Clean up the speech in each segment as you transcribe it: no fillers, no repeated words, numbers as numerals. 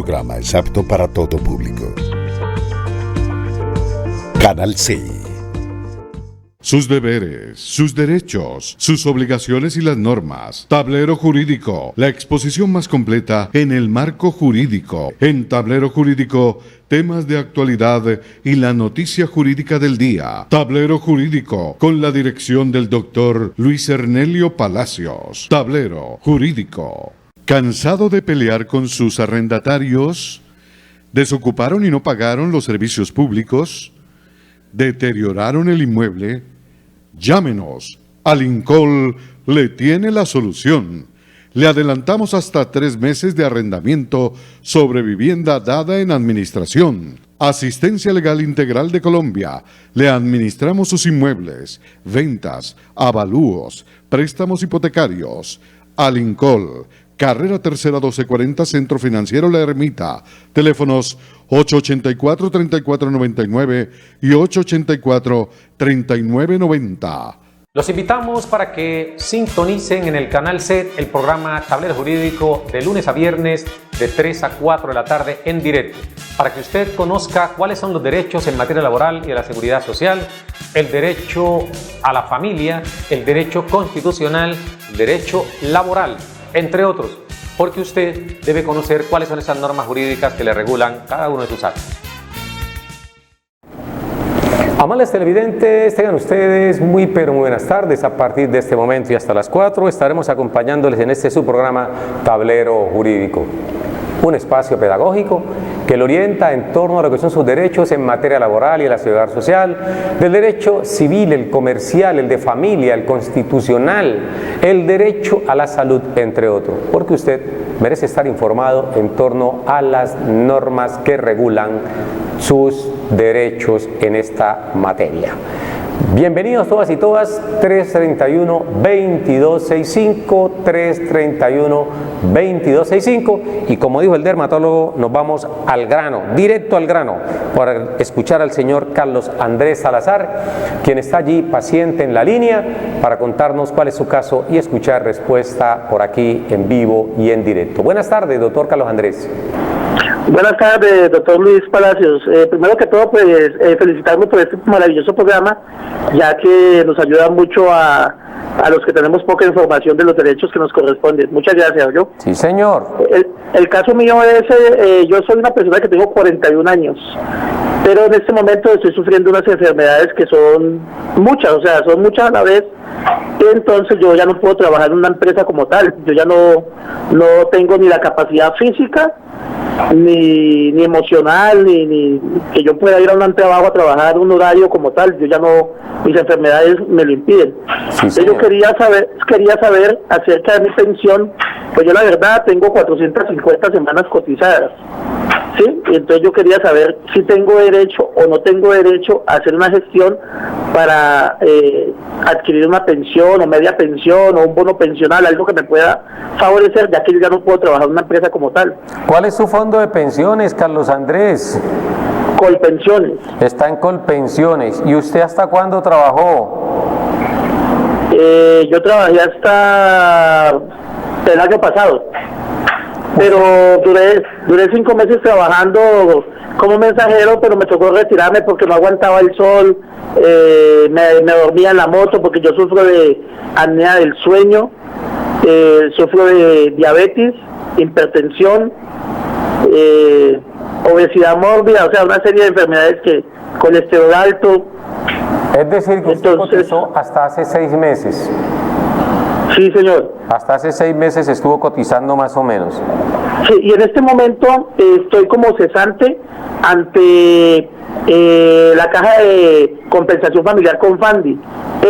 programa es apto para todo público. Canal C. Sus deberes, sus derechos, sus obligaciones y las normas. Tablero Jurídico, la exposición más completa en el marco jurídico. En Tablero Jurídico, temas de actualidad y la noticia jurídica del día. Tablero Jurídico, con la dirección del doctor Luis Ernelio Palacios. Tablero Jurídico. ¿Cansado de pelear con sus arrendatarios? ¿Desocuparon y no pagaron los servicios públicos? ¿Deterioraron el inmueble? Llámenos. Alincol le tiene la solución. Le adelantamos hasta 3 meses de arrendamiento sobre vivienda dada en administración. Asistencia Legal Integral de Colombia. Le administramos sus inmuebles, ventas, avalúos, préstamos hipotecarios. Alincol. Carrera Tercera 1240, Centro Financiero La Ermita. Teléfonos 884-3499 y 884-3990. Los invitamos para que sintonicen en el Canal C el programa Tablero Jurídico de lunes a viernes de 3 a 4 de la tarde en directo, para que usted conozca cuáles son los derechos en materia laboral y de la seguridad social, el derecho a la familia, el derecho constitucional, el derecho laboral, entre otros, porque usted debe conocer cuáles son esas normas jurídicas que le regulan cada uno de sus actos. Amables televidentes, tengan ustedes muy buenas tardes. A partir de este momento y hasta las 4 estaremos acompañándoles en este su programa Tablero Jurídico, un espacio pedagógico que le orienta en torno a lo que son sus derechos en materia laboral y de la seguridad social, del derecho civil, el comercial, el de familia, el constitucional, el derecho a la salud, entre otros, porque usted merece estar informado en torno a las normas que regulan sus derechos en esta materia. Bienvenidos todas y todas, 331-2265, 331-2265, y como dijo el dermatólogo, nos vamos al grano, directo al grano, para escuchar al señor Carlos Andrés Salazar, quien está allí paciente en la línea, para contarnos cuál es su caso y escuchar respuesta por aquí en vivo y en directo. Buenas tardes, doctor Carlos Andrés. Buenas tardes, doctor Luis Palacios. Primero que todo, pues felicitarme por este maravilloso programa, ya que nos ayuda mucho a los que tenemos poca información de los derechos que nos corresponden. Muchas gracias, ¿yo? Sí, señor. El caso mío es, yo soy una persona que tengo 41 años, pero en este momento estoy sufriendo unas enfermedades que son muchas, o sea, son muchas a la vez. Entonces yo ya no puedo trabajar en una empresa como tal, yo ya no tengo ni la capacidad física, ni emocional, ni que yo pueda ir a un trabajo a trabajar un horario como tal. Yo ya no, mis enfermedades me lo impiden. Sí, entonces yo quería saber acerca de mi pensión. Pues yo la verdad tengo 450 semanas cotizadas, ¿sí? Y entonces yo quería saber si tengo derecho o no tengo derecho a hacer una gestión para adquirir una pensión o media pensión o un bono pensional, algo que me pueda favorecer, ya que yo ya no puedo trabajar en una empresa como tal. ¿Cuál es su fondo de pensiones, Carlos Andrés? Colpensiones. Está en Colpensiones. ¿Y usted hasta cuándo trabajó? Yo trabajé hasta el año pasado, pero duré 5 meses trabajando como mensajero, pero me tocó retirarme porque no aguantaba el sol, me dormía en la moto porque yo sufro de apnea del sueño, sufro de diabetes, hipertensión, obesidad mórbida, o sea, una serie de enfermedades, que colesterol alto. Es decir, que usted cotizó hasta hace 6 meses. Sí, señor. Hasta hace 6 meses estuvo cotizando más o menos. Sí, y en este momento estoy como cesante ante la Caja de Compensación Familiar Confandi.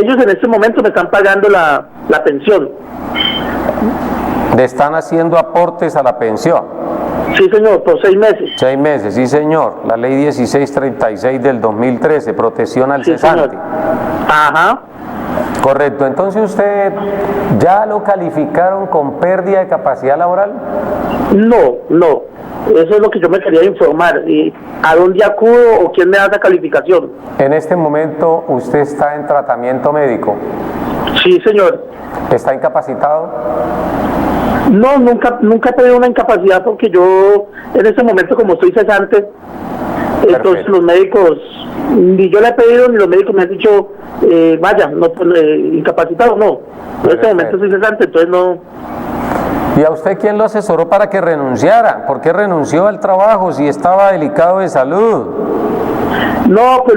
Ellos en este momento me están pagando la pensión. ¿Le están haciendo aportes a la pensión? Sí, señor, por 6 meses. 6 meses, sí, señor. La ley 1636 del 2013, protección al cesante. Señor. Ajá. Correcto. Entonces, ¿usted ya lo calificaron con pérdida de capacidad laboral? No. Eso es lo que yo me quería informar. ¿Y a dónde acudo o quién me da esa calificación? En este momento, ¿usted está en tratamiento médico? Sí, señor. ¿Está incapacitado? No, nunca he pedido una incapacidad porque yo en este momento como estoy cesante, entonces los médicos, ni yo le he pedido ni los médicos me han dicho, vaya, no, incapacitado, no. En este momento estoy cesante, entonces no. ¿Y a usted quién lo asesoró para que renunciara? ¿Por qué renunció al trabajo si estaba delicado de salud? No, pues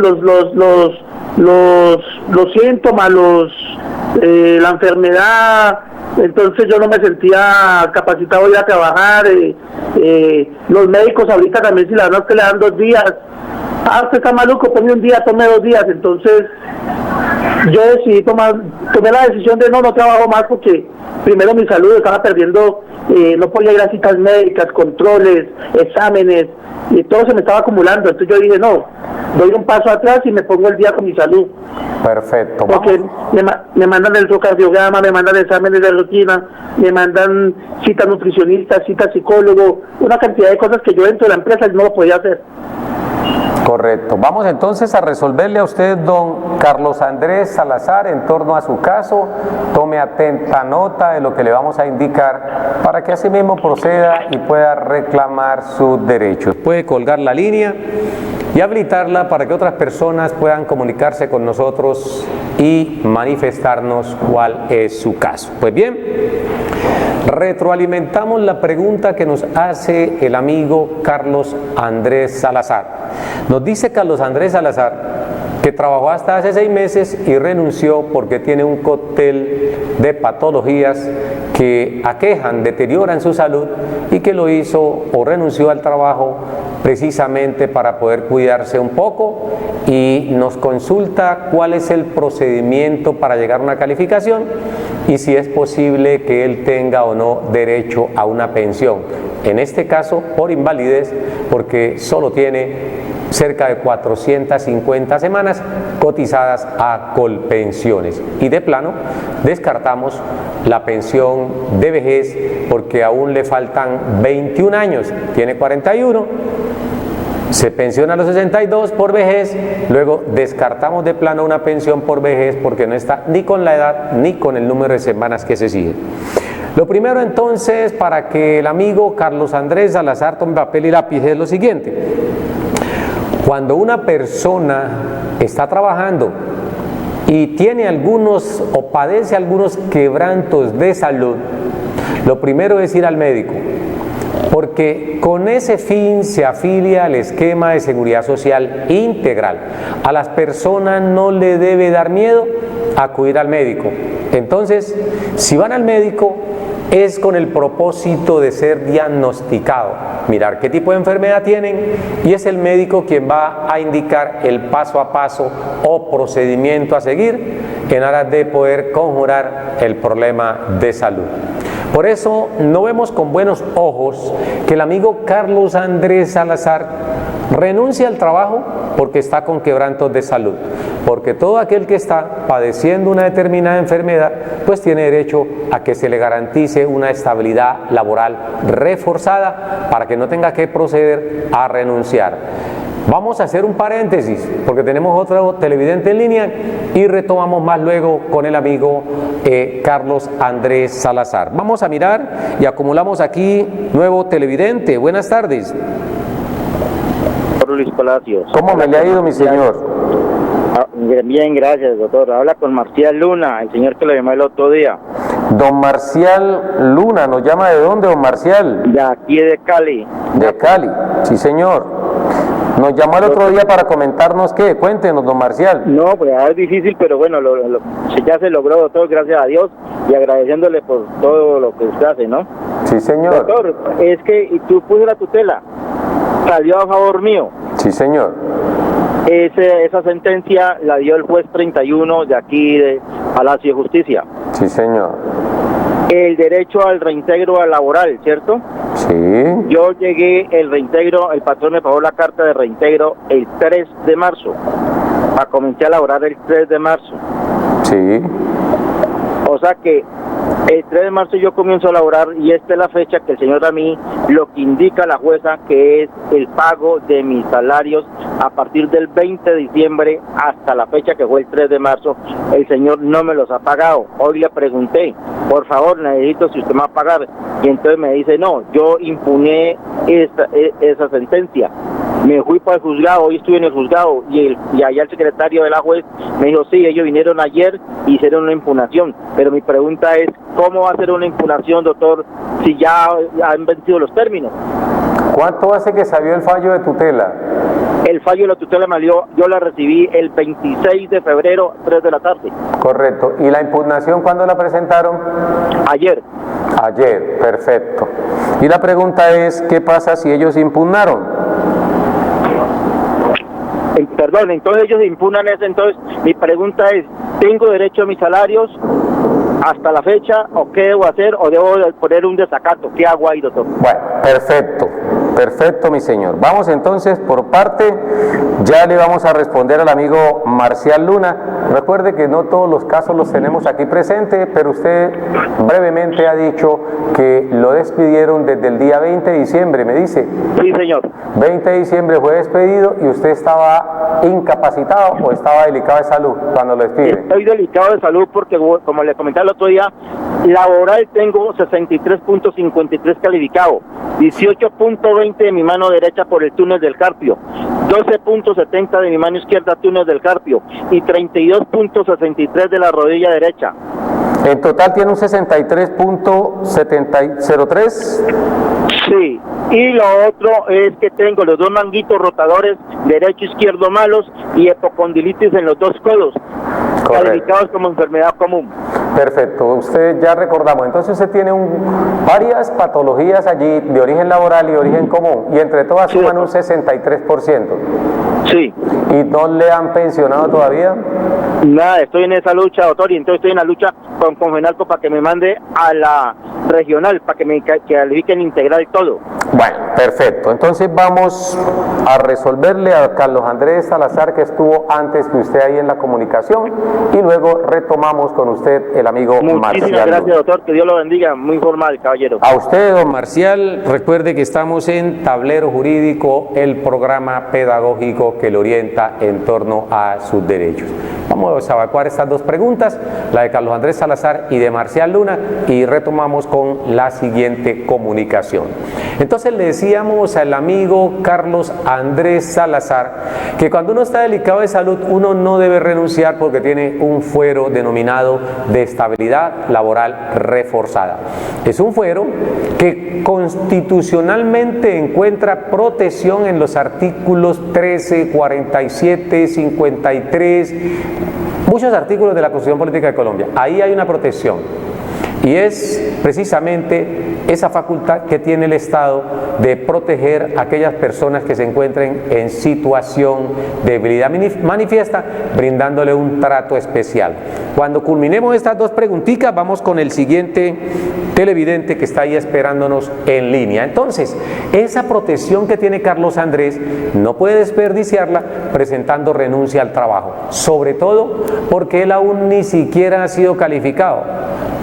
los síntomas, la enfermedad, entonces yo no me sentía capacitado de ir a trabajar. Los médicos ahorita también, si la dan a usted le dan 2 días. Usted está maluco, tome un día, tome 2 días. Entonces yo decidí tomé la decisión de no trabajo más porque primero mi salud estaba perdiendo, no podía ir a citas médicas, controles, exámenes, y todo se me estaba acumulando. Entonces yo dije, no, doy un paso atrás y me pongo el día con mi salud. Perfecto. Porque me mandan el electrocardiograma, me mandan exámenes de rutina, me mandan citas nutricionistas, citas psicólogo, una cantidad de cosas que yo dentro de la empresa no lo podía hacer. Correcto. Vamos entonces a resolverle a usted, don Carlos Andrés Salazar, en torno a su caso. Tome atenta nota de lo que le vamos a indicar para que así mismo proceda y pueda reclamar sus derechos. Puede colgar la línea y habilitarla para que otras personas puedan comunicarse con nosotros y manifestarnos cuál es su caso. Pues bien, retroalimentamos la pregunta que nos hace el amigo Carlos Andrés Salazar. Nos dice Carlos Andrés Salazar que trabajó hasta hace 6 meses y renunció porque tiene un cóctel de patologías que aquejan, deterioran su salud, y que lo hizo o renunció al trabajo precisamente para poder cuidarse un poco, y nos consulta cuál es el procedimiento para llegar a una calificación y si es posible que él tenga o no derecho a una pensión, en este caso por invalidez, porque solo tiene cerca de 450 semanas cotizadas a Colpensiones, y de plano descartamos la pensión de vejez porque aún le faltan 21 años, tiene 41, se pensiona a los 62 por vejez, luego descartamos de plano una pensión por vejez porque no está ni con la edad ni con el número de semanas que se sigue. Lo primero entonces, para que el amigo Carlos Andrés Salazar tome papel y lápiz, es lo siguiente: cuando una persona está trabajando y tiene algunos o padece algunos quebrantos de salud, lo primero es ir al médico, porque con ese fin se afilia al esquema de seguridad social integral. A las personas no le debe dar miedo acudir al médico. Entonces, si van al médico, es con el propósito de ser diagnosticado, mirar qué tipo de enfermedad tienen, y es el médico quien va a indicar el paso a paso o procedimiento a seguir en aras de poder conjurar el problema de salud. Por eso no vemos con buenos ojos que el amigo Carlos Andrés Salazar renuncie al trabajo porque está con quebrantos de salud, porque todo aquel que está padeciendo una determinada enfermedad pues tiene derecho a que se le garantice una estabilidad laboral reforzada para que no tenga que proceder a renunciar. Vamos a hacer un paréntesis porque tenemos otro televidente en línea y retomamos más luego con el amigo Carlos Andrés Salazar. Vamos a mirar y acumulamos aquí nuevo televidente. Buenas tardes. Luis Palacios. ¿Cómo me le ha ido, mi señor? Bien, gracias, doctor. Habla con Marcial Luna, el señor que lo llamó el otro día. Don Marcial Luna, ¿nos llama de dónde, don Marcial? De aquí de Cali. De Cali, sí señor. Nos llamó el otro día para comentarnos qué. Cuéntenos, don Marcial. No, pues es difícil, pero bueno, ya se logró, doctor, gracias a Dios, y agradeciéndole por todo lo que usted hace, ¿no? Sí, señor. Doctor, es que tú puse la tutela, salió a favor mío. Sí, señor. Esa sentencia la dio el juez 31 de aquí de Palacio de Justicia. Sí, señor. El derecho al reintegro laboral, ¿cierto? Sí. Yo llegué el reintegro, el patrón me pagó la carta de reintegro el 3 de marzo. Comencé a laborar el 3 de marzo. Sí. O sea que el 3 de marzo yo comienzo a laborar y esta es la fecha que el señor a mí, lo que indica la jueza, que es el pago de mis salarios a partir del 20 de diciembre hasta la fecha que fue el 3 de marzo, el señor no me los ha pagado. Hoy le pregunté, por favor, necesito si usted me va a pagar. Y entonces me dice, no, yo impugné esa sentencia. Me fui para el juzgado, hoy estuve en el juzgado y allá el secretario de la juez me dijo, sí, ellos vinieron ayer y hicieron una impugnación. Pero mi pregunta es, ¿cómo va a ser una impugnación, doctor, si ya han vencido los términos? ¿Cuánto hace que salió el fallo de tutela? El fallo de la tutela yo la recibí el 26 de febrero, 3 de la tarde. Correcto. ¿Y la impugnación cuándo la presentaron? Ayer. Ayer, perfecto. Y la pregunta es, ¿qué pasa si ellos impugnaron? Perdón, entonces ellos impugnan eso. Entonces mi pregunta es, ¿tengo derecho a mis salarios hasta la fecha o qué debo hacer o debo poner un desacato? ¿Qué hago ahí, doctor? Bueno, perfecto. Perfecto, mi señor. Vamos entonces por parte, ya le vamos a responder al amigo Marcial Luna. Recuerde que no todos los casos los tenemos aquí presentes, pero usted brevemente ha dicho que lo despidieron desde el día 20 de diciembre, me dice. Sí, señor. 20 de diciembre fue despedido y usted estaba incapacitado o estaba delicado de salud cuando lo despiden. Estoy delicado de salud porque, como le comenté el otro día, laboral tengo 63.53 calificado, 18.20 de mi mano derecha por el túnel del Carpio, 12.70 de mi mano izquierda túnel del Carpio y 32.63 de la rodilla derecha. En total tiene un 63.03. Sí, y lo otro es que tengo los dos manguitos rotadores derecho e izquierdo malos y epocondilitis en los dos codos, calificados como enfermedad común. Perfecto, usted ya recordamos, entonces usted tiene varias patologías allí de origen laboral y origen común, y entre todas suman un 63%. Sí. ¿Y no le han pensionado todavía? Nada, estoy en esa lucha, doctor, y entonces estoy en la lucha con Fenalco para que me mande a la regional, para que me califiquen integral todo. Bueno, perfecto. Entonces vamos a resolverle a Carlos Andrés Salazar, que estuvo antes que usted ahí en la comunicación, y luego retomamos con usted el amigo Marcial. Muchísimas gracias, doctor, que Dios lo bendiga, muy formal, caballero. A usted, don Marcial, recuerde que estamos en Tablero Jurídico, el programa pedagógico que le orienta en torno a sus derechos. Vamos a evacuar estas dos preguntas, la de Carlos Andrés Salazar y de Marcial Luna, y retomamos con la siguiente comunicación. Entonces le decíamos al amigo Carlos Andrés Salazar que cuando uno está delicado de salud uno no debe renunciar porque tiene un fuero denominado de estabilidad laboral reforzada. Es un fuero que constitucionalmente encuentra protección en los artículos 13, 47, 53, muchos artículos de la Constitución Política de Colombia. Ahí hay una protección y es precisamente esa facultad que tiene el Estado de proteger a aquellas personas que se encuentren en situación de debilidad manifiesta, brindándole un trato especial. Cuando culminemos estas dos preguntitas, vamos con el siguiente televidente que está ahí esperándonos en línea. Entonces, esa protección que tiene Carlos Andrés no puede desperdiciarla presentando renuncia al trabajo, sobre todo porque él aún ni siquiera ha sido calificado.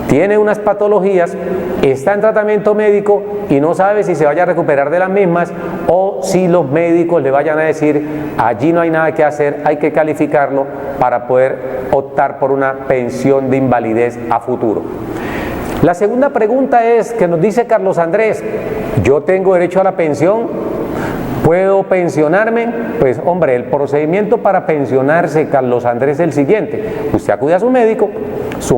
Tiene unas patologías, está en tratamiento médico y no sabe si se vaya a recuperar de las mismas o si los médicos le vayan a decir allí no hay nada que hacer, hay que calificarlo para poder optar por una pensión de invalidez a futuro. La segunda pregunta es que nos dice Carlos Andrés, ¿yo tengo derecho a la pensión? ¿Puedo pensionarme? Pues hombre, el procedimiento para pensionarse, Carlos Andrés, es el siguiente. Usted acude a su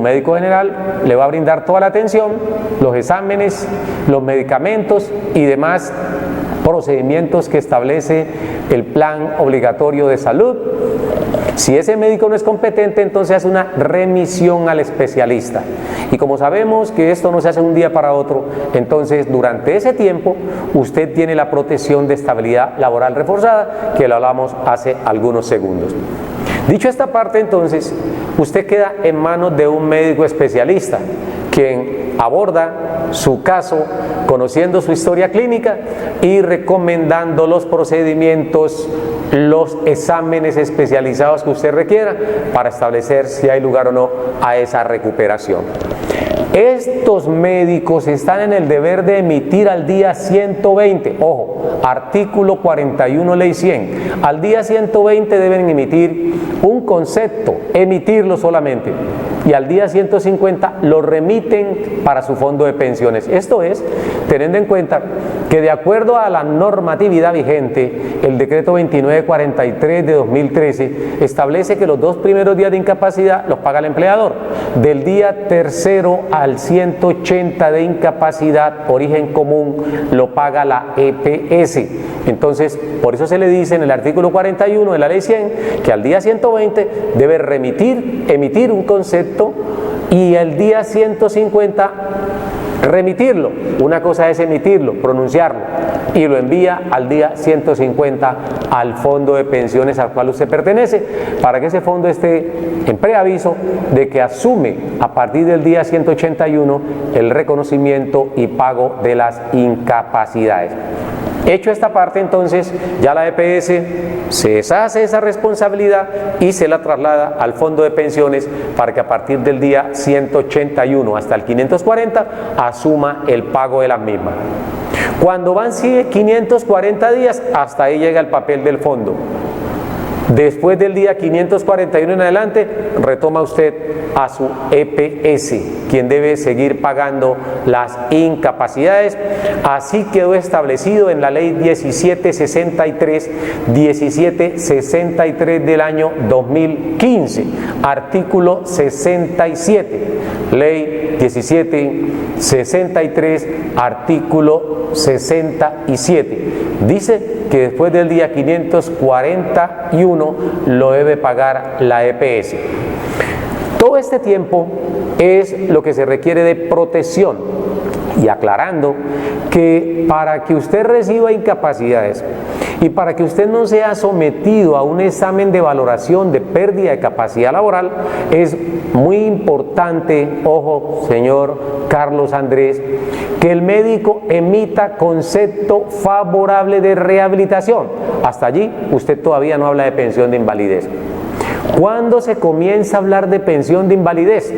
médico general le va a brindar toda la atención, los exámenes, los medicamentos y demás procedimientos que establece el plan obligatorio de salud. Si ese médico no es competente, entonces hace una remisión al especialista. Y como sabemos que esto no se hace de un día para otro, entonces durante ese tiempo usted tiene la protección de estabilidad laboral reforzada, que lo hablamos hace algunos segundos. Dicho esta parte, entonces, usted queda en manos de un médico especialista, quien aborda su caso conociendo su historia clínica y recomendando los procedimientos, los exámenes especializados que usted requiera para establecer si hay lugar o no a esa recuperación. Estos médicos están en el deber de emitir al día 120, ojo, artículo 41, ley 100, al día 120 deben emitir un concepto, emitirlo solamente, y al día 150 lo remiten para su fondo de pensiones. Esto es, teniendo en cuenta que de acuerdo a la normatividad vigente, el decreto 2943 de 2013 establece que los 2 primeros días de incapacidad los paga el empleador. Del día tercero al 180 de incapacidad, origen común, lo paga la EPS. Entonces, por eso se le dice en el artículo 41 de la ley 100 que al día 120 debe emitir un concepto y el día 150 remitirlo. Una cosa es emitirlo, pronunciarlo, y lo envía al día 150 al fondo de pensiones al cual usted pertenece, para que ese fondo esté en preaviso de que asume a partir del día 181 el reconocimiento y pago de las incapacidades. Hecho esta parte, entonces, ya la EPS se deshace de esa responsabilidad y se la traslada al fondo de pensiones para que a partir del día 181 hasta el 540 asuma el pago de la misma. Cuando van 540 días, hasta ahí llega el papel del fondo. Después del día 541 en adelante, retoma usted a su EPS, quien debe seguir pagando las incapacidades. Así quedó establecido en la ley 1763 del año 2015, artículo 67. Ley 1763, artículo 67. Dice que después del día 541 lo debe pagar la EPS. Todo este tiempo es lo que se requiere de protección, y aclarando que para que usted reciba incapacidades y para que usted no sea sometido a un examen de valoración de pérdida de capacidad laboral, es muy importante, ojo, señor Carlos Andrés, que el médico emita concepto favorable de rehabilitación. Hasta allí usted todavía no habla de pensión de invalidez. ¿Cuándo se comienza a hablar de pensión de invalidez?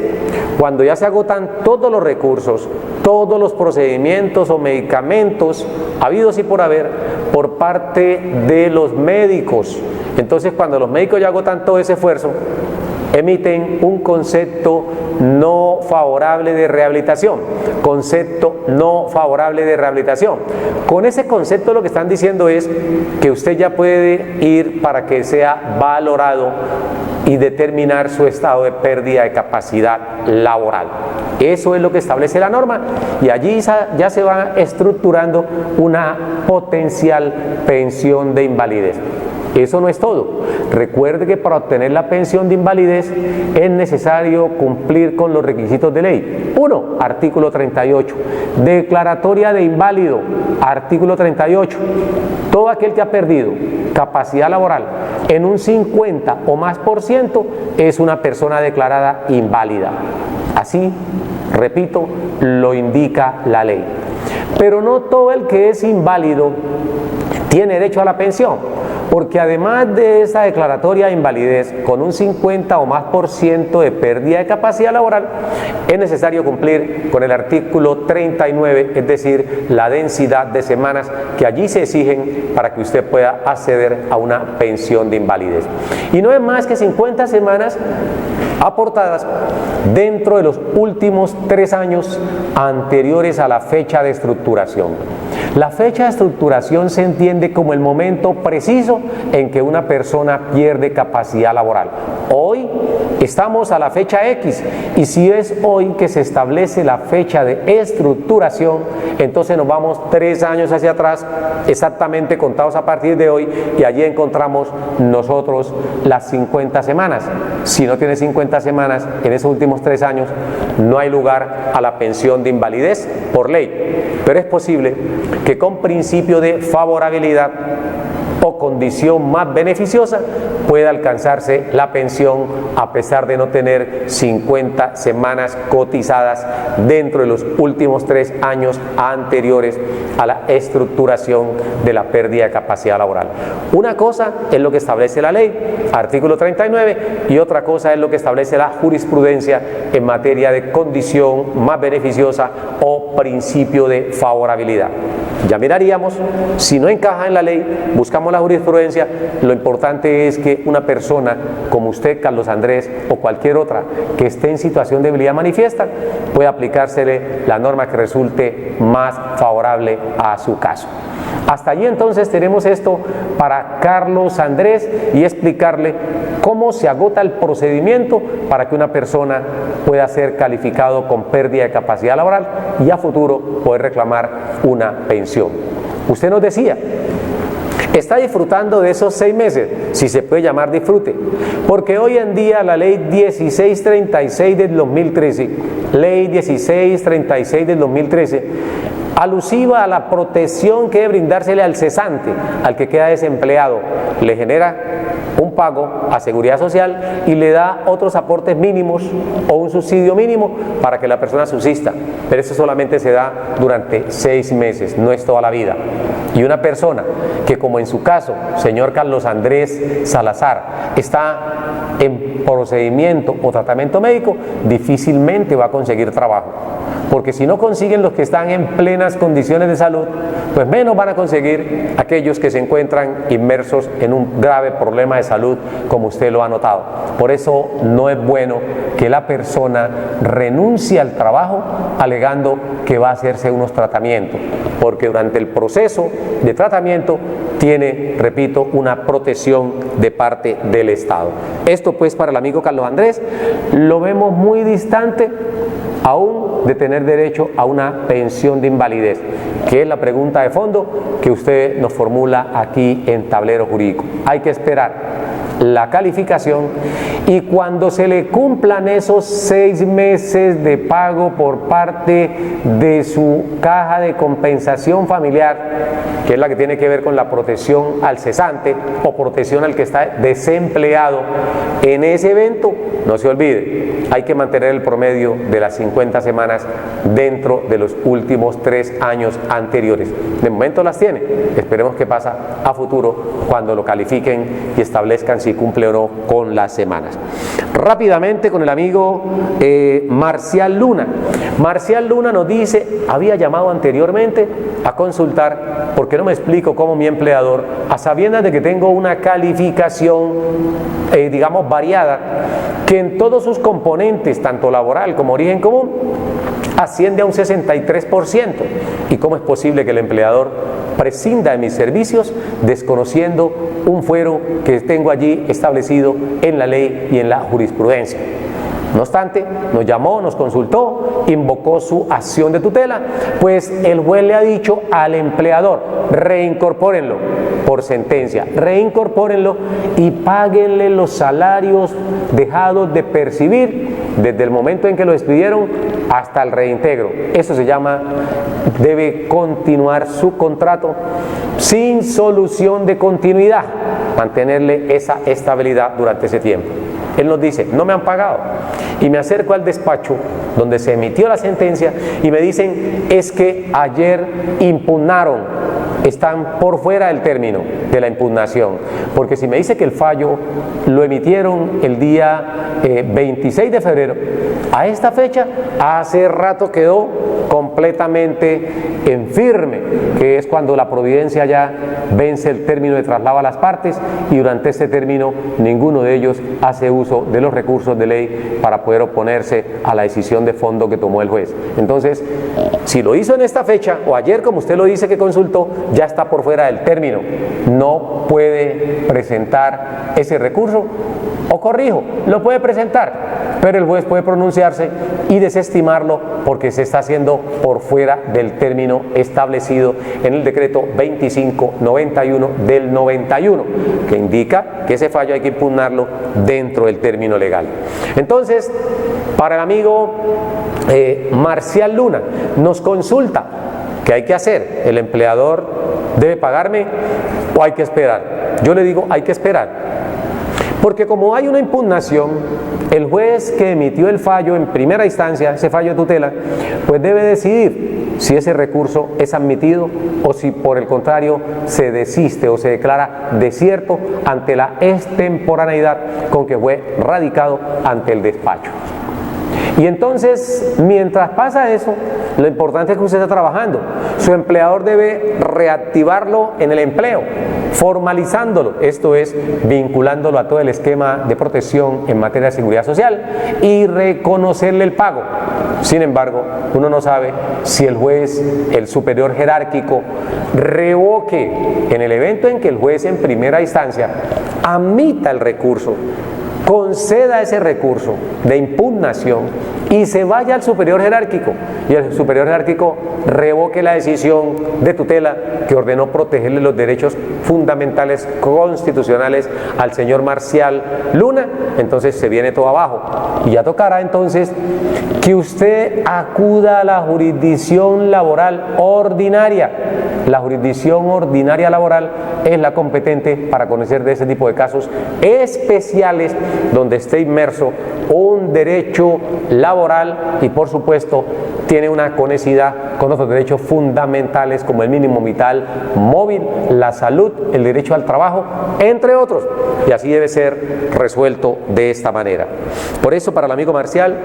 Cuando ya se agotan todos los recursos, todos los procedimientos o medicamentos habidos y por haber por parte de los médicos. Entonces, cuando los médicos ya agotan todo ese esfuerzo, emiten un concepto no favorable de rehabilitación. Concepto no favorable de rehabilitación. Con ese concepto lo que están diciendo es que usted ya puede ir para que sea valorado y determinar su estado de pérdida de capacidad laboral. Eso es lo que establece la norma, y allí ya se va estructurando una potencial pensión de invalidez. Eso no es todo. Recuerde que para obtener la pensión de invalidez es necesario cumplir con los requisitos de ley. 1. Artículo 38. Declaratoria de inválido. Artículo 38. Todo aquel que ha perdido capacidad laboral en un 50 o más por ciento es una persona declarada inválida. Así, repito, lo indica la ley. Pero no todo el que es inválido tiene derecho a la pensión, porque además de esa declaratoria de invalidez con un 50 o más por ciento de pérdida de capacidad laboral, es necesario cumplir con el artículo 39, es decir, la densidad de semanas que allí se exigen para que usted pueda acceder a una pensión de invalidez. Y no es más que 50 semanas aportadas dentro de los últimos 3 años anteriores a la fecha de estructuración. La fecha de estructuración se entiende como el momento preciso en que una persona pierde capacidad laboral. Hoy estamos a la fecha X, y si es hoy que se establece la fecha de estructuración, entonces nos vamos 3 años hacia atrás, exactamente contados a partir de hoy, y allí encontramos nosotros las 50 semanas. Si no tiene 50 semanas en esos últimos 3 años, no hay lugar a la pensión de invalidez por ley, pero es posible que con principio de favorabilidad o condición más beneficiosa pueda alcanzarse la pensión a pesar de no tener 50 semanas cotizadas dentro de los últimos 3 años anteriores a la estructuración de la pérdida de capacidad laboral. Una cosa es lo que establece la ley, artículo 39, y otra cosa es lo que establece la jurisprudencia en materia de condición más beneficiosa o principio de favorabilidad. Ya miraríamos, si no encaja en la ley, buscamos la jurisprudencia, lo importante es que una persona como usted, Carlos Andrés, o cualquier otra que esté en situación de debilidad manifiesta, pueda aplicársele la norma que resulte más favorable a su caso. Hasta allí entonces tenemos esto para Carlos Andrés y explicarle cómo se agota el procedimiento para que una persona pueda ser calificado con pérdida de capacidad laboral y a futuro poder reclamar una pensión. Usted nos decía, está disfrutando de esos 6 meses, si se puede llamar disfrute, porque hoy en día la ley 1636 del 2013, ley 1636 del 2013, alusiva a la protección que debe brindársele al cesante, al que queda desempleado, le genera un pago a seguridad social y le da otros aportes mínimos o un subsidio mínimo para que la persona subsista, pero eso solamente se da durante 6 meses, no es toda la vida. Y una persona que, como en su caso, señor Carlos Andrés Salazar, está en procedimiento o tratamiento médico, difícilmente va a conseguir trabajo, porque si no consiguen los que están en plenas condiciones de salud, pues menos van a conseguir aquellos que se encuentran inmersos en un grave problema de salud, como usted lo ha notado. Por eso no es bueno que la persona renuncie al trabajo alegando que va a hacerse unos tratamientos, porque durante el proceso de tratamiento tiene, repito, una protección de parte del Estado. Esto pues para el amigo Carlos Andrés lo vemos muy distante aún de tener derecho a una pensión de invalidez, que es la pregunta de fondo que usted nos formula aquí en Tablero Jurídico. Hay que esperar la calificación y cuando se le cumplan esos 6 meses de pago por parte de su caja de compensación familiar, que es la que tiene que ver con la protección al cesante o protección al que está desempleado, en ese evento, no se olvide, hay que mantener el promedio de las 50 semanas dentro de los últimos 3 años anteriores. De momento las tiene, esperemos qué pasa a futuro cuando lo califiquen y establezcan si cumple o no con las semanas. Rápidamente con el amigo Marcial Luna. Marcial Luna nos dice, había llamado anteriormente a consultar porque no me explico cómo mi empleador, a sabiendas de que tengo una calificación digamos variada, que en todos sus componentes, tanto laboral como origen común, asciende a un 63%. ¿Y cómo es posible que el empleador prescinda de mis servicios desconociendo un fuero que tengo allí establecido en la ley y en la jurisprudencia? No obstante, nos llamó, nos consultó, invocó su acción de tutela, pues el juez le ha dicho al empleador, reincorpórenlo por sentencia, reincorpórenlo y páguenle los salarios dejados de percibir desde el momento en que lo despidieron hasta el reintegro. Eso se llama, debe continuar su contrato sin solución de continuidad, mantenerle esa estabilidad durante ese tiempo. Él nos dice, no me han pagado, y me acerco al despacho donde se emitió la sentencia y me dicen, es que ayer impugnaron, están por fuera del término de la impugnación, porque si me dice que el fallo lo emitieron el día 26 de febrero, a esta fecha hace rato quedó completamente en firme, que es cuando la providencia ya vence el término de traslado a las partes, y durante este término ninguno de ellos hace uso de los recursos de ley para poder oponerse a la decisión de fondo que tomó el juez. Entonces, si lo hizo en esta fecha o ayer, como usted lo dice que consultó, ya está por fuera del término, no puede presentar ese recurso, o corrijo, lo puede presentar, pero el juez puede pronunciarse y desestimarlo porque se está haciendo por fuera del término establecido en el decreto 2591 del 91, que indica que ese fallo hay que impugnarlo dentro del término legal. Entonces, para el amigo Marcial Luna, nos consulta ¿qué hay que hacer? ¿El empleador debe pagarme o hay que esperar? Yo le digo, hay que esperar. Porque como hay una impugnación, el juez que emitió el fallo en primera instancia, ese fallo de tutela, pues debe decidir si ese recurso es admitido o si por el contrario se desiste o se declara desierto ante la extemporaneidad con que fue radicado ante el despacho. Y entonces, mientras pasa eso, lo importante es que usted está trabajando. Su empleador debe reactivarlo en el empleo, formalizándolo, esto es, vinculándolo a todo el esquema de protección en materia de seguridad social y reconocerle el pago. Sin embargo, uno no sabe si el juez, el superior jerárquico, revoque en el evento en que el juez en primera instancia admita el recurso, conceda ese recurso de impugnación y se vaya al superior jerárquico y el superior jerárquico revoque la decisión de tutela que ordenó protegerle los derechos fundamentales constitucionales al señor Marcial Luna. Entonces se viene todo abajo y ya tocará entonces que usted acuda a la jurisdicción laboral ordinaria. La jurisdicción ordinaria laboral es la competente para conocer de ese tipo de casos especiales donde esté inmerso un derecho laboral y por supuesto tiene una conexidad con otros derechos fundamentales como el mínimo vital móvil, la salud, el derecho al trabajo, entre otros. Y así debe ser resuelto de esta manera. Por eso, para el amigo Marcial,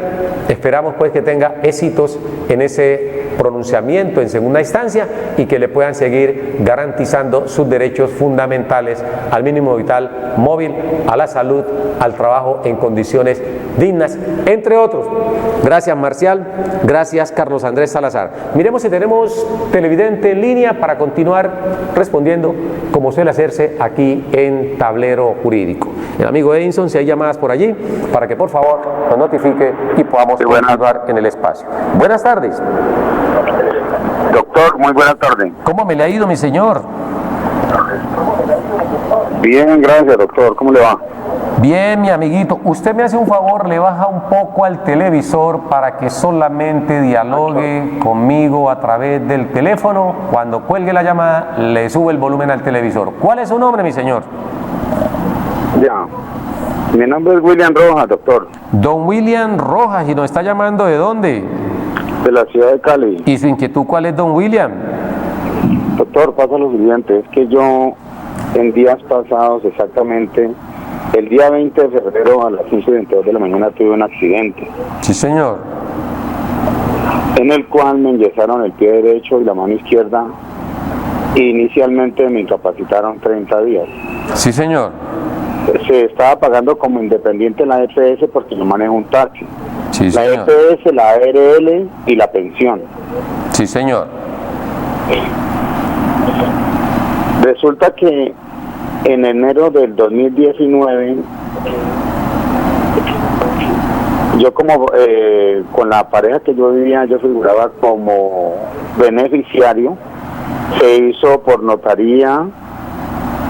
esperamos pues que tenga éxitos en ese pronunciamiento en segunda instancia y que le puedan seguir garantizando sus derechos fundamentales al mínimo vital móvil, a la salud, al trabajo en condiciones dignas, entre otros. Gracias, Marcial. Gracias, Carlos Andrés Salazar. Miremos si tenemos televidente en línea para continuar respondiendo como suele hacerse aquí en Tablero Jurídico. El amigo Edinson, si hay llamadas por allí, para que por favor nos notifique y podamos continuar en el espacio. Buenas tardes. Doctor, muy buenas tardes. ¿Cómo me le ha ido, mi señor? Bien, gracias, doctor. ¿Cómo le va? Bien, mi amiguito. Usted me hace un favor, le baja un poco al televisor para que solamente dialogue conmigo a través del teléfono. Cuando cuelgue la llamada, le sube el volumen al televisor. ¿Cuál es su nombre, mi señor? Ya. Mi nombre es William Rojas, doctor. Don William Rojas, ¿y nos está llamando de dónde? De la ciudad de Cali. ¿Y su inquietud cuál es, don William? Doctor, pasa lo siguiente, es que yo en días pasados, exactamente, el día 20 de febrero a las 15:22 de la mañana tuve un accidente. Sí, señor. En el cual me enyesaron el pie derecho y la mano izquierda. Inicialmente me incapacitaron 30 días. Sí, señor. Se estaba pagando como independiente la EPS porque yo manejo un taxi. Sí, la señor. EPS, la ARL y la pensión. Sí, señor. Resulta que en enero del 2019, yo como con la pareja que yo vivía, yo figuraba como beneficiario. Se hizo por notaría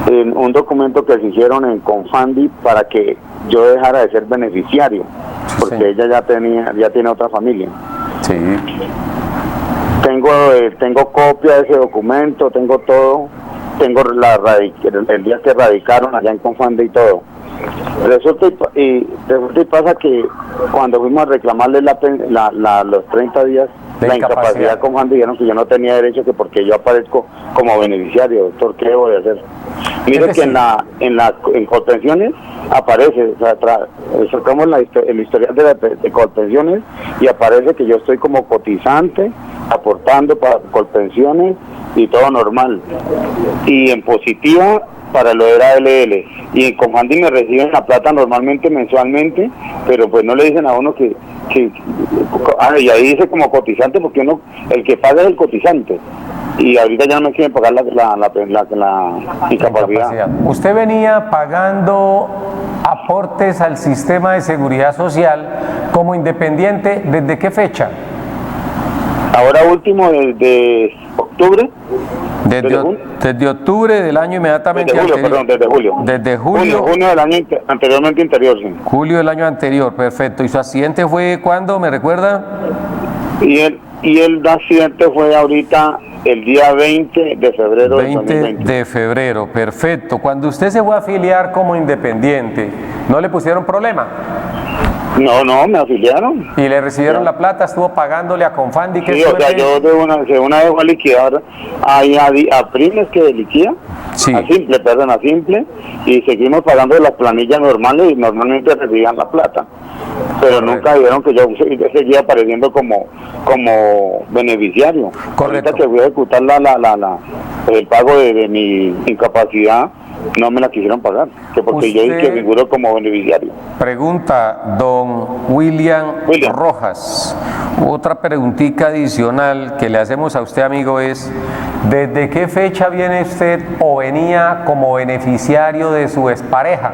en un documento que se hicieron en Confandi para que yo dejara de ser beneficiario, porque sí, ella ya tiene otra familia. Sí. Tengo copia de ese documento, tengo todo, tengo el día que radicaron allá en Confandi y todo. Resulta y pasa que cuando fuimos a reclamarle los 30 días la incapacidad con Juan, dijeron que yo no tenía derecho, que porque yo aparezco como beneficiario. Doctor, ¿qué debo de hacer? Mire que en Colpensiones aparece, o sea, sacamos el historial de Colpensiones y aparece que yo estoy como cotizante, aportando para Colpensiones y todo normal. Y en positiva para lo de la ALL. Y en Confandi me reciben la plata normalmente, mensualmente, pero pues no le dicen a uno que y ahí dice como cotizante, porque uno, el que paga es el cotizante. Y ahorita ya no me quieren pagar la incapacidad. Usted venía pagando aportes al sistema de seguridad social como independiente, ¿desde qué fecha? Ahora último, desde octubre. Desde octubre del año inmediatamente desde julio, anterior. desde julio. Desde julio. Junio del año anteriormente anterior, sí. Julio del año anterior, perfecto. ¿Y su accidente fue cuándo, me recuerda? Y el accidente fue ahorita el día 20 de febrero del 2020. De febrero, perfecto. Cuando usted se fue a afiliar como independiente, ¿no le pusieron problema? No, me afiliaron. ¿Y le recibieron la plata? ¿Estuvo pagándole a Confandi? Sí, o sea, yo de una vez voy a liquidar a Primes que liquida, sí. a Simple, y seguimos pagando las planillas normales y normalmente recibían la plata. pero nunca dijeron que yo seguía apareciendo como beneficiario. Correcto. Ahorita que voy a ejecutar el pago de mi incapacidad, no me la quisieron pagar, que porque yo dije que figuro como beneficiario. Pregunta don William Rojas. Otra preguntita adicional que le hacemos a usted, amigo, es ¿desde qué fecha viene usted o venía como beneficiario de su expareja?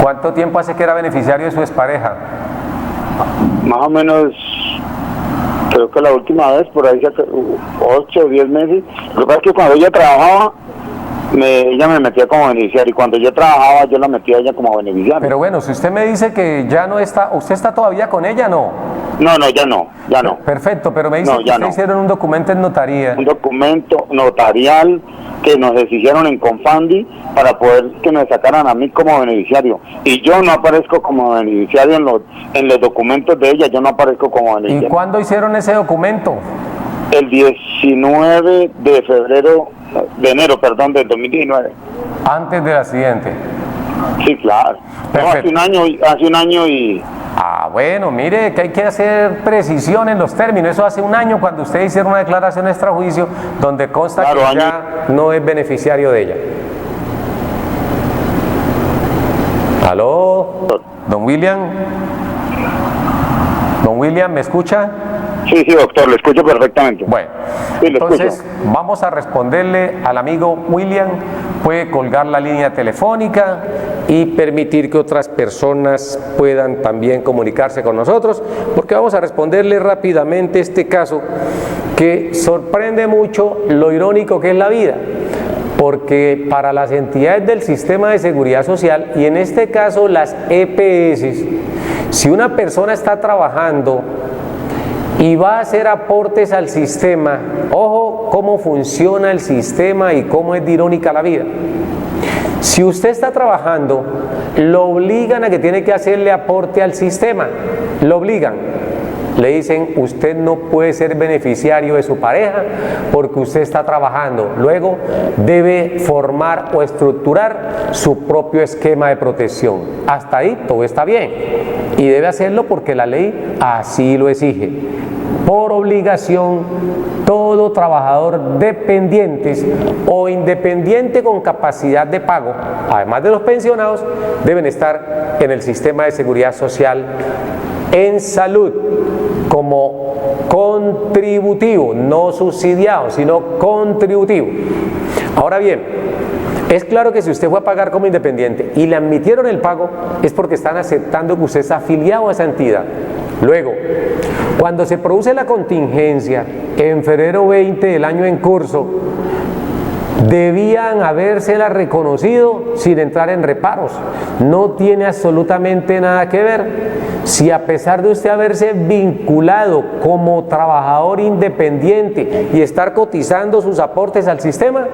¿Cuánto tiempo hace que era beneficiario de su expareja? Más o menos, creo que la última vez, por ahí 8 o 10 meses. Lo que pasa es que cuando ella trabajaba, ella me metía como beneficiario, y cuando yo trabajaba, yo la metía a ella como beneficiario. Pero bueno, si usted me dice que ya no está, ¿usted está todavía con ella, no? No, ya no. Perfecto, pero me dice que ustedes hicieron un documento en notaría. Un documento notarial que nos hicieron en Confandi para poder que me sacaran a mí como beneficiario. Y yo no aparezco como beneficiario en los documentos de ella, yo no aparezco como beneficiario. ¿Y cuándo hicieron ese documento? El 19 de enero, del 2019. Antes del accidente. Sí, claro. No, hace un año y... Ah, bueno, mire que hay que hacer precisión en los términos. Eso hace un año cuando ustedes hicieron una declaración extrajuicio donde consta que ya no es beneficiario de ella. ¿Aló? ¿Don William? ¿Don William, me escucha? Sí, doctor, le escucho perfectamente. Bueno, sí, entonces vamos a responderle al amigo William. Puede colgar la línea telefónica y permitir que otras personas puedan también comunicarse con nosotros, porque vamos a responderle rápidamente este caso que sorprende mucho lo irónico que es la vida. Porque para las entidades del sistema de seguridad social, y en este caso las EPS, si una persona está trabajando y va a hacer aportes al sistema, ojo cómo funciona el sistema y cómo es de irónica la vida. Si usted está trabajando, lo obligan a que tiene que hacerle aporte al sistema, lo obligan. Le dicen, usted no puede ser beneficiario de su pareja porque usted está trabajando. Luego debe formar o estructurar su propio esquema de protección. Hasta ahí todo está bien. Y debe hacerlo porque la ley así lo exige. Por obligación, todo trabajador dependiente o independiente con capacidad de pago, además de los pensionados, deben estar en el sistema de seguridad social en salud como contributivo, no subsidiado, sino contributivo. Ahora bien, es claro que si usted fue a pagar como independiente y le admitieron el pago, es porque están aceptando que usted es afiliado a esa entidad. Luego, cuando se produce la contingencia en febrero 20 del año en curso, debían habérsela reconocido sin entrar en reparos. No tiene absolutamente nada que ver. Si a pesar de usted haberse vinculado como trabajador independiente y estar cotizando sus aportes al sistema,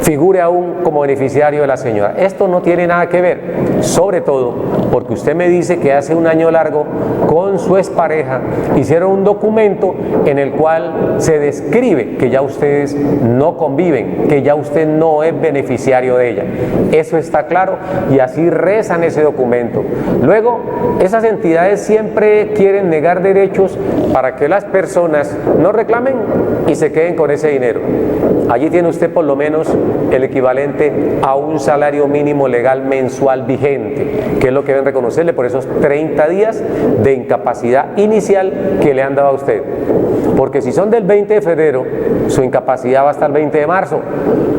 figure aún como beneficiario de la señora. Esto no tiene nada que ver, sobre todo porque usted me dice que hace un año largo con su expareja hicieron un documento en el cual se describe que ya ustedes no conviven, que ya usted no es beneficiario de ella. Eso está claro y así rezan ese documento. Luego, esas entidades siempre quieren negar derechos para que las personas no reclamen y se queden con ese dinero. Allí tiene usted por lo menos el equivalente a un salario mínimo legal mensual vigente, que es lo que deben reconocerle por esos 30 días de incapacidad inicial que le han dado a usted. Porque si son del 20 de febrero, su incapacidad va hasta el 20 de marzo.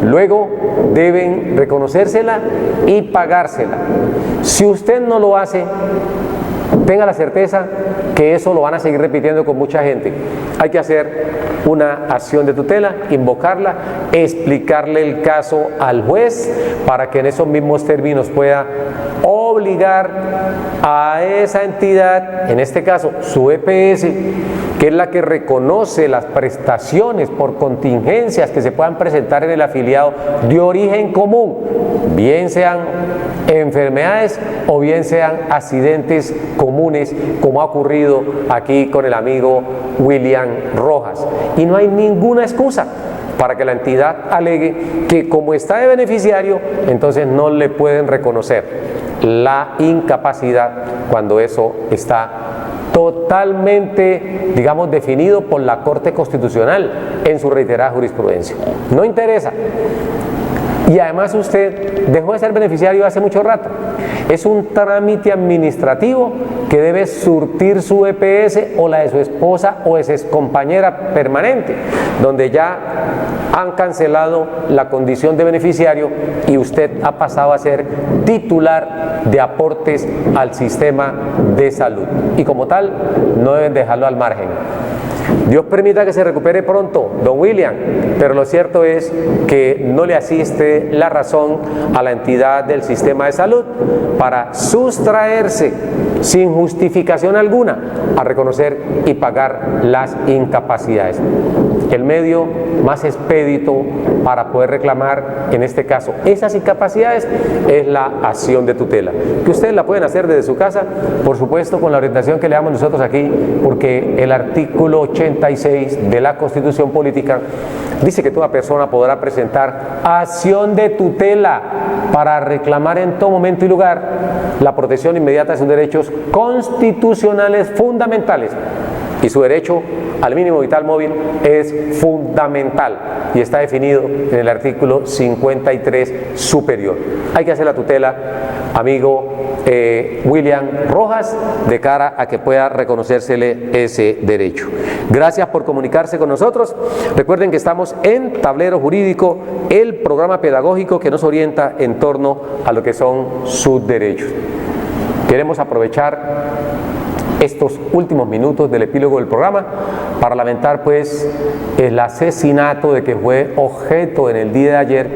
Luego deben reconocérsela y pagársela. Si usted no lo hace, tenga la certeza que eso lo van a seguir repitiendo con mucha gente. Hay que hacer una acción de tutela, invocarla, explicarle el caso al juez para que en esos mismos términos pueda obligar a esa entidad, en este caso su EPS, que es la que reconoce las prestaciones por contingencias que se puedan presentar en el afiliado de origen común, bien sean enfermedades o bien sean accidentes comunes, como ha ocurrido aquí con el amigo William Rojas. Y no hay ninguna excusa para que la entidad alegue que como está de beneficiario, entonces no le pueden reconocer. la incapacidad cuando eso está totalmente, digamos, definido por la Corte Constitucional en su reiterada jurisprudencia. No interesa. Y además usted dejó de ser beneficiario hace mucho rato. Es un trámite administrativo que debe surtir su EPS o la de su esposa o de su compañera permanente, donde ya han cancelado la condición de beneficiario y usted ha pasado a ser titular de aportes al sistema de salud. Y como tal, no deben dejarlo al margen. Dios permita que se recupere pronto, don William, pero lo cierto es que no le asiste la razón a la entidad del sistema de salud para sustraerse sin justificación alguna a reconocer y pagar las incapacidades. El medio más expedito para poder reclamar, en este caso, esas incapacidades es la acción de tutela, que ustedes la pueden hacer desde su casa, por supuesto con la orientación que le damos nosotros aquí, porque el artículo 86 de la Constitución Política dice que toda persona podrá presentar acción de tutela para reclamar en todo momento y lugar la protección inmediata de sus derechos constitucionales fundamentales. Y su derecho al mínimo vital móvil es fundamental y está definido en el artículo 53 superior. Hay que hacer la tutela, amigo William Rojas, de cara a que pueda reconocérsele ese derecho. Gracias por comunicarse con nosotros. Recuerden que estamos en Tablero Jurídico, el programa pedagógico que nos orienta en torno a lo que son sus derechos. Queremos aprovechar estos últimos minutos del epílogo del programa para lamentar pues el asesinato de que fue objeto en el día de ayer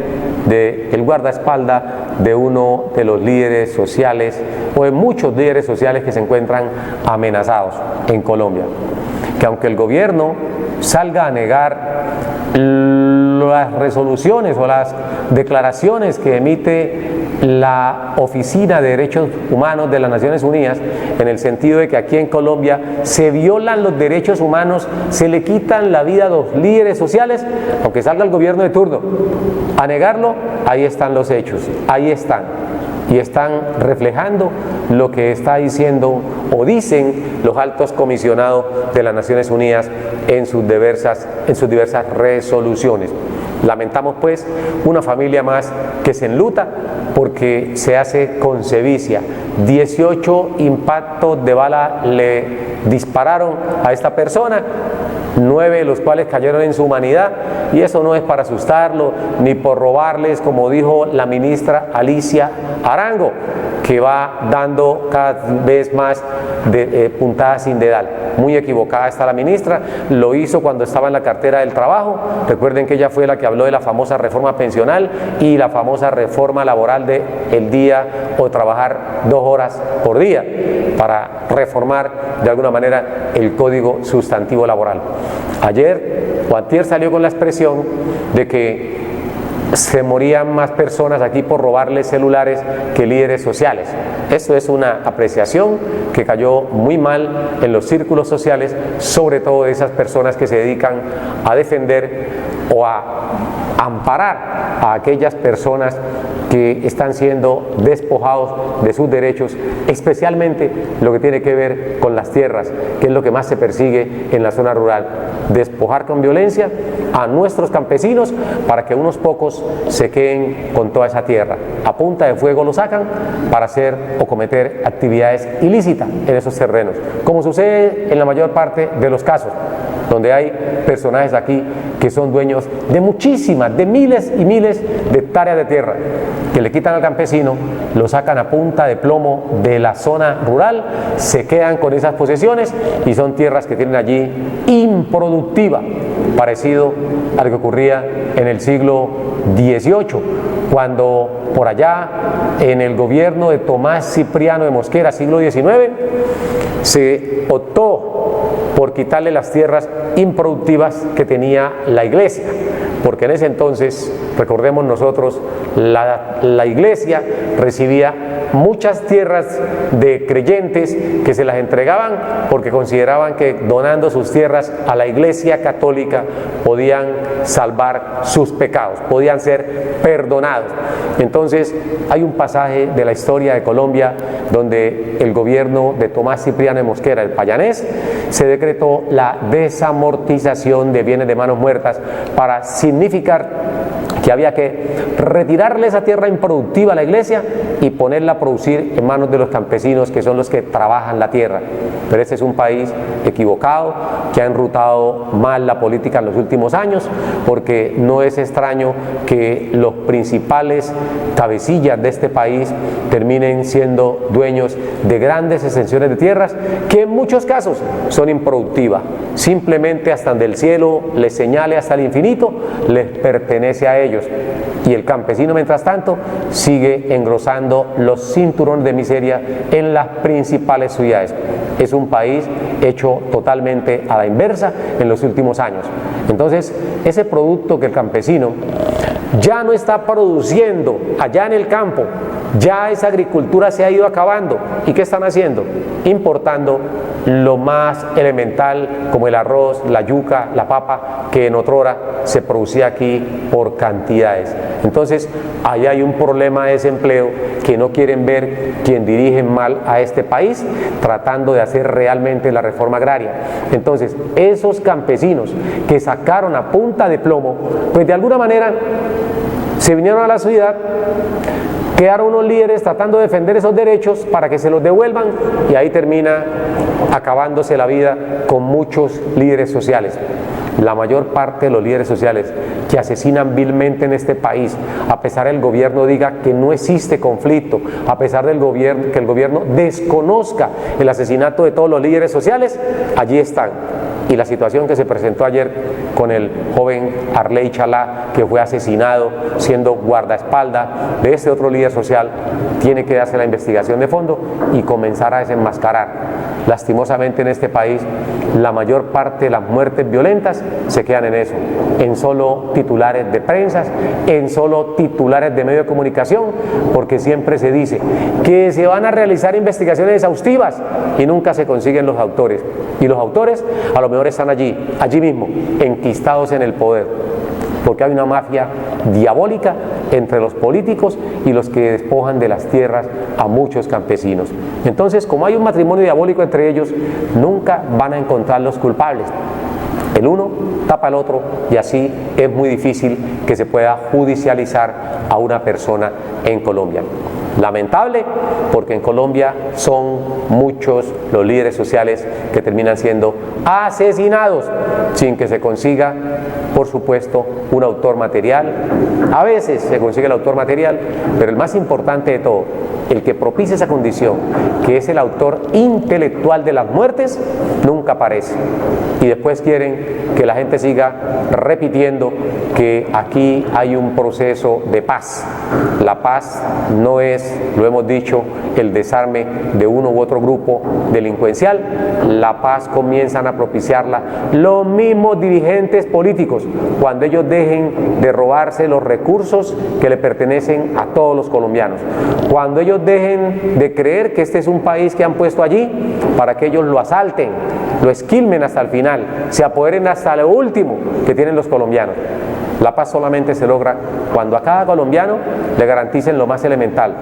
del guardaespaldas de uno de los líderes sociales o de muchos líderes sociales que se encuentran amenazados en Colombia. Que aunque el gobierno salga a negar las resoluciones o las declaraciones que emite la Oficina de Derechos Humanos de las Naciones Unidas, en el sentido de que aquí en Colombia se violan los derechos humanos, se le quitan la vida a los líderes sociales, aunque salga el gobierno de turno a negarlo, ahí están los hechos, ahí están, y están reflejando lo que está diciendo o dicen los altos comisionados de las Naciones Unidas en sus diversas resoluciones. Lamentamos pues una familia más que se enluta porque se hace con sevicia. 18 impactos de bala le dispararon a esta persona, 9 de los cuales cayeron en su humanidad, y eso no es para asustarlo ni por robarles, como dijo la ministra Alicia Arango, que va dando cada vez más de puntadas sin dedal. Muy equivocada está la ministra, lo hizo cuando estaba en la cartera del trabajo. Recuerden que ella fue la que habló de la famosa reforma pensional y la famosa reforma laboral de el día o trabajar 2 horas por día para reformar de alguna manera el código sustantivo laboral. Ayer o antier salió con la expresión de que se morían más personas aquí por robarles celulares que líderes sociales. Eso es una apreciación que cayó muy mal en los círculos sociales, sobre todo de esas personas que se dedican a defender o a amparar a aquellas personas que están siendo despojados de sus derechos, especialmente lo que tiene que ver con las tierras, que es lo que más se persigue en la zona rural. Despojar con violencia a nuestros campesinos para que unos pocos se queden con toda esa tierra. A punta de fuego lo sacan para hacer o cometer actividades ilícitas en esos terrenos, como sucede en la mayor parte de los casos, donde hay personajes aquí que son dueños de muchísimas, de miles y miles de hectáreas de tierra, que le quitan al campesino, lo sacan a punta de plomo de la zona rural, se quedan con esas posesiones y son tierras que tienen allí improductiva, parecido a lo que ocurría en el siglo XVIII, cuando por allá en el gobierno de Tomás Cipriano de Mosquera, siglo XIX, se optó por quitarle las tierras improductivas que tenía la iglesia porque en ese entonces, recordemos nosotros, la iglesia recibía muchas tierras de creyentes que se las entregaban porque consideraban que donando sus tierras a la iglesia católica podían salvar sus pecados, podían ser perdonados. Entonces hay un pasaje de la historia de Colombia donde el gobierno de Tomás Cipriano de Mosquera, el payanés, se decretó la desamortización de bienes de manos muertas para significar que había que retirarle esa tierra improductiva a la iglesia y ponerla a producir en manos de los campesinos, que son los que trabajan la tierra. Pero este es un país equivocado, que ha enrutado mal la política en los últimos años, porque no es extraño que los principales cabecillas de este país terminen siendo dueños de grandes extensiones de tierras que en muchos casos son improductivas. Simplemente hasta donde el cielo les señale hasta el infinito, les pertenece a ellos. Y el campesino, mientras tanto, sigue engrosando los cinturones de miseria en las principales ciudades. Es un país hecho totalmente a la inversa en los últimos años. Entonces, ese producto que el campesino ya no está produciendo allá en el campo, ya esa agricultura se ha ido acabando. ¿Y qué están haciendo? Importando lo más elemental como el arroz, la yuca, la papa, que en otrora se producía aquí por cantidades. Entonces, ahí hay un problema de desempleo que no quieren ver quien dirige mal a este país, tratando de hacer realmente la reforma agraria. Entonces, esos campesinos que sacaron a punta de plomo, pues de alguna manera se vinieron a la ciudad, quedaron unos líderes tratando de defender esos derechos para que se los devuelvan, y ahí termina acabándose la vida con muchos líderes sociales. La mayor parte de los líderes sociales que asesinan vilmente en este país, a pesar del gobierno diga que no existe conflicto, a pesar del gobierno, que el gobierno desconozca el asesinato de todos los líderes sociales, allí están. Y la situación que se presentó ayer con el joven Arley Chalá, que fue asesinado siendo guardaespaldas de este otro líder social, tiene que darse la investigación de fondo y comenzar a desenmascarar. Lastimosamente en este país la mayor parte de las muertes violentas se quedan en eso, en solo titulares de prensa, en solo titulares de medios de comunicación, porque siempre se dice que se van a realizar investigaciones exhaustivas y nunca se consiguen los autores. Y los autores a lo mejor están allí mismo, enquistados en el poder, porque hay una mafia diabólica entre los políticos y los que despojan de las tierras a muchos campesinos. Entonces, como hay un matrimonio diabólico entre ellos, nunca van a encontrar los culpables. El uno tapa al otro y así es muy difícil que se pueda judicializar a una persona en Colombia. Lamentable, porque en Colombia son muchos los líderes sociales que terminan siendo asesinados sin que se consiga, por supuesto, un autor material. A veces se consigue el autor material, pero el más importante de todo, el que propicia esa condición, que es el autor intelectual de las muertes, nunca aparece. Y después quieren que la gente siga repitiendo que aquí hay un proceso de paz. La paz no es, lo hemos dicho, el desarme de uno u otro grupo delincuencial. La paz comienzan a propiciarla los mismos dirigentes políticos cuando ellos dejen de robarse los recursos que le pertenecen a todos los colombianos, cuando ellos dejen de creer que este es un país que han puesto allí para que ellos lo asalten, lo esquilmen hasta el final, se apoderen hasta lo último que tienen los colombianos. La paz solamente se logra cuando a cada colombiano le garanticen lo más elemental,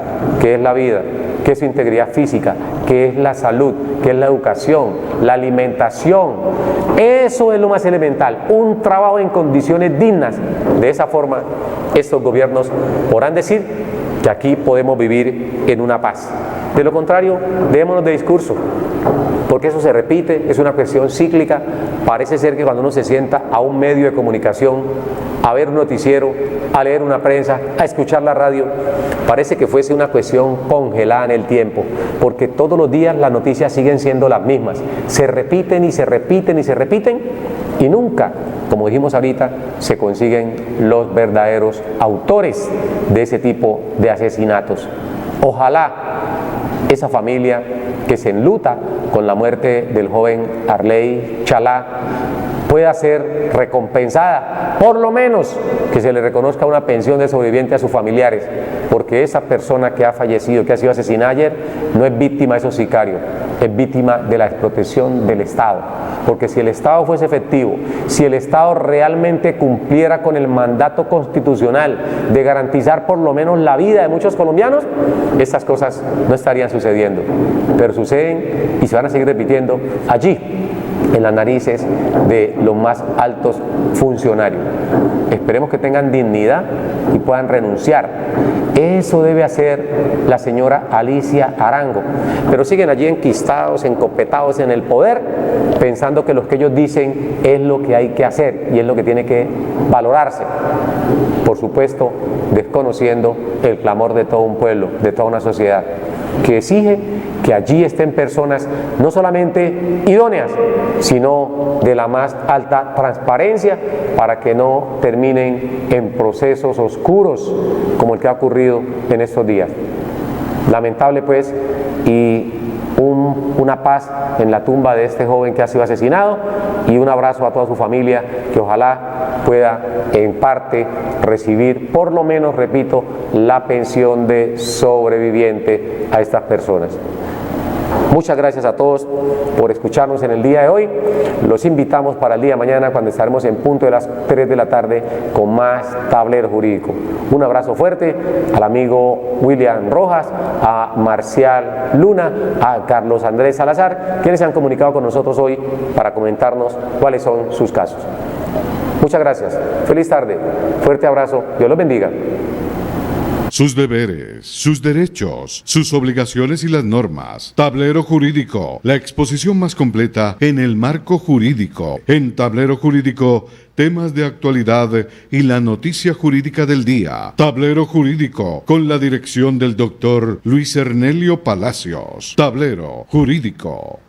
que es la vida, que es su integridad física, que es la salud, que es la educación, la alimentación. Eso es lo más elemental, un trabajo en condiciones dignas. De esa forma, estos gobiernos podrán decir que aquí podemos vivir en una paz. De lo contrario, dejémonos de discurso, porque eso se repite, es una cuestión cíclica. Parece ser que cuando uno se sienta a un medio de comunicación, a ver un noticiero, a leer una prensa, a escuchar la radio, parece que fuese una cuestión congelada en el tiempo, porque todos los días las noticias siguen siendo las mismas, se repiten y se repiten y se repiten, y nunca, como dijimos ahorita, se consiguen los verdaderos autores de ese tipo de asesinatos. Ojalá esa familia que se enluta con la muerte del joven Arley Chalá pueda ser recompensada, por lo menos que se le reconozca una pensión de sobreviviente a sus familiares, porque esa persona que ha fallecido, que ha sido asesinada ayer, no es víctima de esos sicarios, es víctima de la desprotección del Estado, porque si el Estado fuese efectivo, si el Estado realmente cumpliera con el mandato constitucional de garantizar por lo menos la vida de muchos colombianos, estas cosas no estarían sucediendo, pero suceden y se van a seguir repitiendo allí, en las narices de los más altos funcionarios. Esperemos que tengan dignidad y puedan renunciar. Eso debe hacer la señora Alicia Arango, pero siguen allí enquistados, encopetados en el poder, pensando que lo que ellos dicen es lo que hay que hacer y es lo que tiene que valorarse. Por supuesto, desconociendo el clamor de todo un pueblo, de toda una sociedad, que exige que allí estén personas no solamente idóneas, sino de la más alta transparencia, para que no terminen en procesos oscuros como el que ha ocurrido en estos días. Lamentable pues, y una paz en la tumba de este joven que ha sido asesinado, y un abrazo a toda su familia, que ojalá pueda en parte recibir, por lo menos, repito, la pensión de sobreviviente a estas personas. Muchas gracias a todos por escucharnos en el día de hoy. Los invitamos para el día de mañana, cuando estaremos en punto de las 3 de la tarde con más Tablero Jurídico. Un abrazo fuerte al amigo William Rojas, a Marcial Luna, a Carlos Andrés Salazar, quienes se han comunicado con nosotros hoy para comentarnos cuáles son sus casos. Muchas gracias. Feliz tarde. Fuerte abrazo. Dios los bendiga. Sus deberes, sus derechos, sus obligaciones y las normas. Tablero Jurídico, la exposición más completa en el marco jurídico. En Tablero Jurídico, temas de actualidad y la noticia jurídica del día. Tablero Jurídico, con la dirección del doctor Luis Ernelio Palacios. Tablero Jurídico.